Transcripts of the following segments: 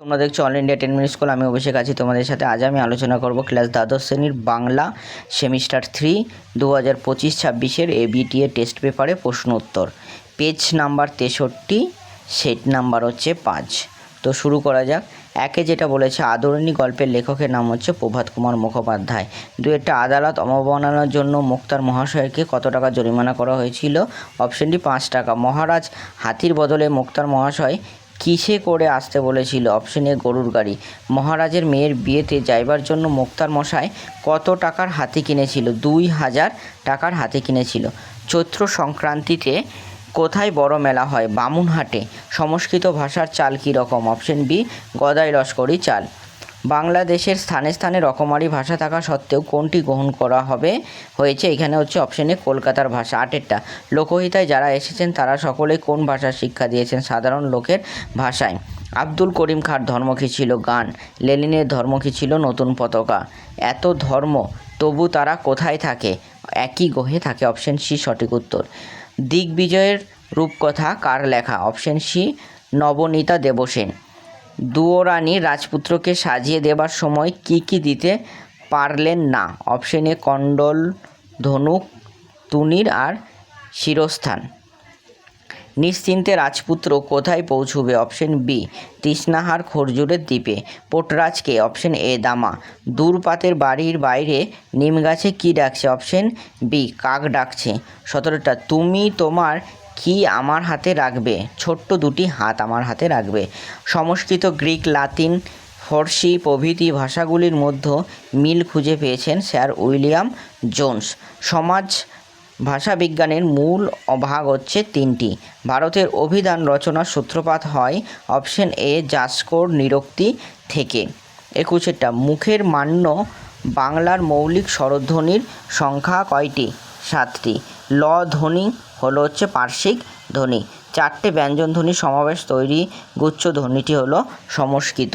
তোমরা দেখছো all India 10 minute school. আমি অভিষেক আছি তোমাদের সাথে। আজ আমি আলোচনা করব ক্লাস দ্বাদশ শ্রেণীর বাংলা সেমিস্টার 3 2025-26 এবিটিএ টেস্ট পেপারে প্রশ্ন উত্তর। পেজ নাম্বার 63, সেট নাম্বার হচ্ছে 5। তো শুরু করা যাক। একে যেটা বলেছে, আদরিণী গল্পের লেখকের নাম হচ্ছে প্রভাত কুমার মুখোপাধ্যায়। দুয়েরটা, আদালত অবমাননার জন্য মুক্তার মহাশয়কে কত টাকা জরিমানা করা হয়েছিল? অপশনটি 5 টাকা। মহারাজ হাতির বদলে মুক্তার মহাশয় কিসে করে আসতে বলেছিল? অপশন এ, গরুর গাড়ি। মহারাজের মেয়ের বিয়েতে যাইবার জন্য মুক্তার মশাই কত টাকার হাতি কিনেছিল? 2000 টাকার হাতি কিনেছিল। চৈত্র সংক্রান্তিতে কোথায় বড় মেলা হয়? বামুনহাটে। সংস্কৃত ভাষার চাল কী রকম? অপশন বি, গদাই লস্করি চাল। বাংলাদেশের স্থানে স্থানে রকমারি ভাষা থাকা সত্ত্বেও কোনটি গ্রহণ করা হয়েছে? এখানে হচ্ছে অপশন এ, কলকাতার ভাষা। 8টা, লোকহিতায় যারা এসেছেন তারা সকলেই কোন ভাষার শিক্ষা দিয়েছেন? সাধারণ লোকের ভাষায়। আব্দুল করিম খাঁর ধর্ম কী ছিল? গান। লেনিনের ধর্ম কী ছিল? নতুন পতাকা। এত ধর্ম তবু তারা কোথায় থাকে? একই গ্রহে থাকে। অপশন সি সঠিক উত্তর। দিগ্বিজয়ের রূপকথা কার লেখা? Option C, Nabaneeta Devsen. দুয়োরানী রাজপুত্রকে সাজিয়ে দেবার সময় কি কি দিতে পারলেন না? অপশন এ, কণ্ডল, ধনুক, তুনীর আর শিরস্থান। নিশ্চিন্তে রাজপুত্র কোথায় পৌঁছবে? অপশন বি, তৃষ্ণাহার খরজুরের দ্বীপে। পোটরাজকে। অপশন এ, দামা। দূরপাতের বাড়ির বাইরে নিম গাছে কি ডাকছে? অপশন বি, কাক ডাকছে। 17টা, তুমি তোমার কি আমার হাতে রাখবে? ছোট্ট দুটি হাত আমার হাতে রাখবে। সংস্কৃত, গ্রিক, লাতিন, ফরাসি প্রভৃতি ভাষাগুলির মধ্যে মিল খুঁজে পেয়েছেন স্যার উইলিয়াম জোন্স। সমাজ ভাষাবিজ্ঞানের মূল ভাগ হচ্ছে 3টি। ভারতের অভিধান রচনার সূত্রপাত হয় অপশন এ, যাস্কর নিরুক্তি থেকে। 21টা, মুখের মান্য বাংলার মৌলিক স্বরধ্বনির সংখ্যা কয়টি? 7টি। ল ধ্বনি হলো হচ্ছে পার্শ্বিক ধ্বনি। 4টে ব্যঞ্জন ধ্বনির সমাবেশ তৈরি গুচ্ছ ধ্বনিটি হলো সমস্কিত।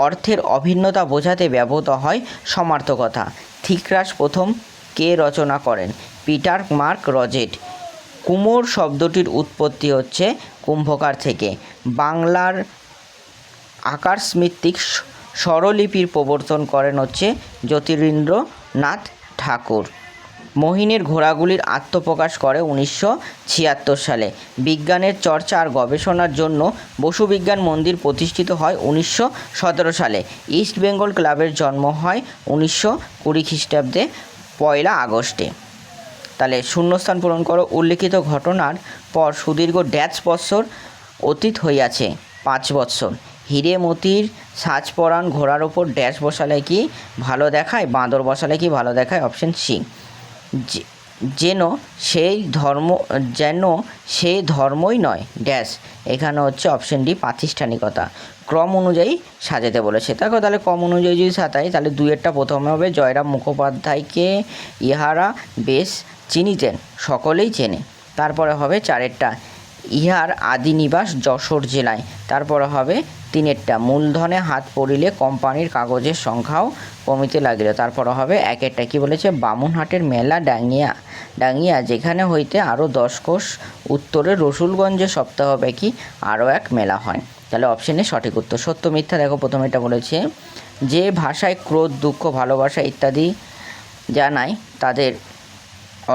অর্থের অভিন্নতা বোঝাতে ব্যবহৃত হয় সমার্থকতা। থিকরাস প্রথম কে রচনা করেন? Peter Mark Roget. কুমোর শব্দটির উৎপত্তি হচ্ছে কুম্ভকার থেকে। বাংলার আকারস্মৃতিক স্বরলিপির প্রবর্তন করেন হচ্ছে জ্যোতিরিন্দ্রনাথ ঠাকুর। মোহিনীর ঘোড়াগুলির আত্মপ্রকাশ করে 1976 সালে। বিজ্ঞানের চর্চা আর গবেষণার জন্য বসু বিজ্ঞান মন্দির প্রতিষ্ঠিত হয় 1917 সালে। ইস্ট বেঙ্গল ক্লাবের জন্ম হয় 1920 খ্রিস্টাব্দে 1 আগস্টে। তাহলে শূন্যস্থান পূরণ করো। উল্লিখিত ঘটনার পর সুদীর্ঘ ড্যাশ বৎসর অতীত হইয়াছে। 5 বৎসর। হিরে মতির সাজ পরান ঘোড়ার ওপর ড্যাশ বসালে কি ভালো দেখায়? বাঁদর বসালে কি ভালো দেখায়? অপশন সি, যেন সেই ধর্মই নয় ড্যাশ। এখানে হচ্ছে অপশন ডি, প্রাতিষ্ঠানিকতা। ক্রম অনুযায়ী সাজাতে বলেছে। দেখো, তাহলে ক্রম অনুযায়ী যদি সাজাই তাহলে দুয়েরটা প্রথমে হবে, জয়রাম মুখোপাধ্যায়কে ইহারা বেশ চিনিতেন, সকলেই চেনে। তারপরে হবে 4এরটা, ইহার আদি নিবাস যশোর জেলায়। তারপরে হবে 3এরটা, মূলধনে হাত পড়িলে কোম্পানির কাগজের সংখ্যাও কমিতে লাগিল। তারপরে হবে 1এরটা, কি বলেছে? বামুনহাটের মেলা ডাঙ্গিয়া যেখানে হইতে আরও 10 কোষ উত্তরে রসুলগঞ্জে সপ্তাহব্যাপী আরও এক মেলা হয়। তাহলে অপশানে সঠিক উত্তর। সত্য মিথ্যা দেখো, প্রথমে এটা বলেছে যে ভাষায় ক্রোধ, দুঃখ, ভালোবাসা ইত্যাদি জানায় তাদের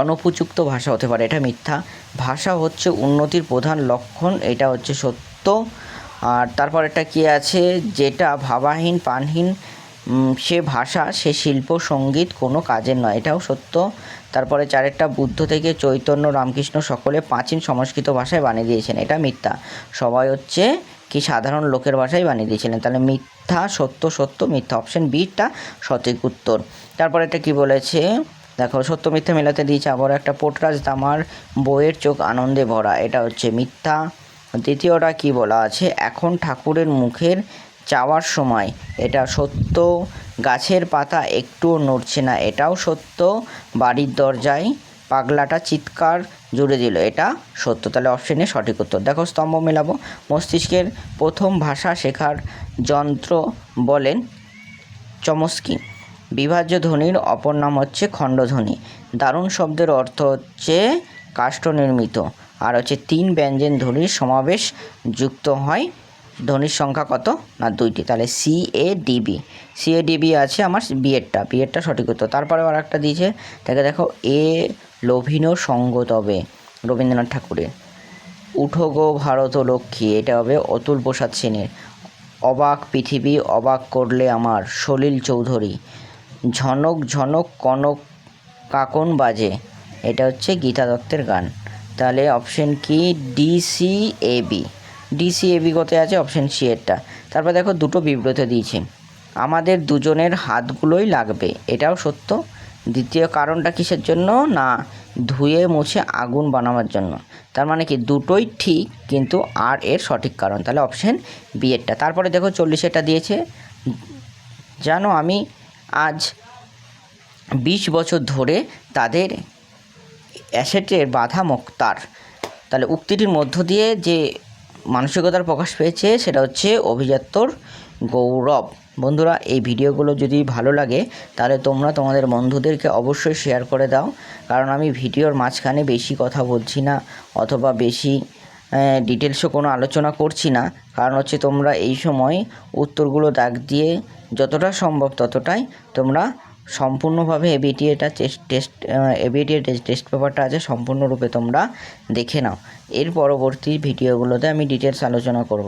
অনুপযুক্ত ভাষা হতে পারে, এটা মিথ্যা। ভাষা হচ্ছে উন্নতির প্রধান লক্ষণ, এটা হচ্ছে সত্য। আর তারপর এটা কি আছে? যেটা ভাবাহীন প্রাণহীন সে ভাষা, সে শিল্প সঙ্গীত কোনো কাজের নয়, এটাও সত্য। তারপরে 4এরটা, বুদ্ধ থেকে চৈতন্য রামকৃষ্ণ সকলে প্রাচীন সংস্কৃত ভাষায় বানিয়ে দিয়েছেন, এটা মিথ্যা। সবাই হচ্ছে কি সাধারণ লোকের ভাষায় বানিয়ে দিয়েছিলেন। তাহলে মিথ্যা, সত্য, সত্য, মিথ্যা। অপশন বিটা সঠিক উত্তর। তারপরে এটা কি বলেছে দেখো, সত্য মিথ্যা মেলাতে দিয়েছে। আবার একটা, পোটরাজ দামার বইয়ের চোখ আনন্দে ভরা, এটা হচ্ছে মিথ্যা। দ্বিতীয়টা কি বলা আছে? এখন ঠাকুরের মুখের চাওয়ার সময়, এটা সত্য। গাছের পাতা একটুও নড়ছে না, এটাও সত্য। বাড়ির দরজায় পাগলাটা চিৎকার জুড়ে দিল, এটা সত্য। তাহলে অপশনে সঠিক উত্তর। দেখো, স্তম্ভ মেলাবো। মস্তিষ্কের প্রথম ভাষা শেখার যন্ত্র বলেন চমস্কি। বিভাজ্য ধ্বনির অপর নাম হচ্ছে খণ্ডধ্বনি। দারুণ শব্দের অর্থ হচ্ছে কাষ্ঠ নির্মিত। আর হচ্ছে 3 ব্যঞ্জন ধ্বনির সমাবেশ যুক্ত হয় ধ্বনির সংখ্যা কত না 2টি, তাহলে CADB আছে আমার বিয়েরটা সঠিক উত্তর। তারপরে আর একটা দিয়েছে, দেখো এ লোভিনো সঙ্গ তবে, রবীন্দ্রনাথ ঠাকুরের। উঠো গো ভারত লক্ষ্মী, এটা হবে অতুল প্রসাদ সেনের। অবাক পৃথিবী অবাক করলে আমার, সলিল চৌধুরী। ঝনক ঝনক কনক কাকন বাজে, এটা হচ্ছে গীতা দত্তের গান। তাহলে অপশন কি ডিসিএবি কোথায় আছে, অপশন সি এরটা। তারপর দেখো দুটো বিব্রত দিয়েছে, আমাদের দুজনের হাতগুলোই লাগবে, এটাও সত্য। দ্বিতীয় কারণটা কিসের জন্য না ধুয়ে মুছে আগুন বানাবার জন্য, তার মানে কি দুটোই ঠিক, কিন্তু আর এর সঠিক কারণ, তাহলে অপশন বি এরটা। তারপরে দেখো 40 দিয়েছে, জানো আমি আজ 20 বছর ধরে তাদের অ্যাসেটের বাধা মোক্তার। তাহলে উক্তিটির মধ্য দিয়ে যে মানসিকতার প্রকাশ পেয়েছে সেটা হচ্ছে অভিজাত্যর গৌরব। বন্ধুরা, এই ভিডিওগুলো যদি ভালো লাগে তাহলে তোমরা তোমাদের বন্ধুদেরকে অবশ্যই শেয়ার করে দাও, কারণ আমি ভিডিওর মাঝখানে বেশি কথা বলছি না অথবা বেশি ডিটেলসও কোনো আলোচনা করছি না, কারণ হচ্ছে তোমরা এই সময় উত্তরগুলো দাগ দিয়ে যতটা সম্ভব ততটাই তোমরা সম্পূর্ণভাবে এবিটিএ টেস্ট পেপারটা আছে সম্পূর্ণরূপে তোমরা দেখে নাও। এর পরবর্তী ভিডিওগুলোতে আমি ডিটেলস আলোচনা করব।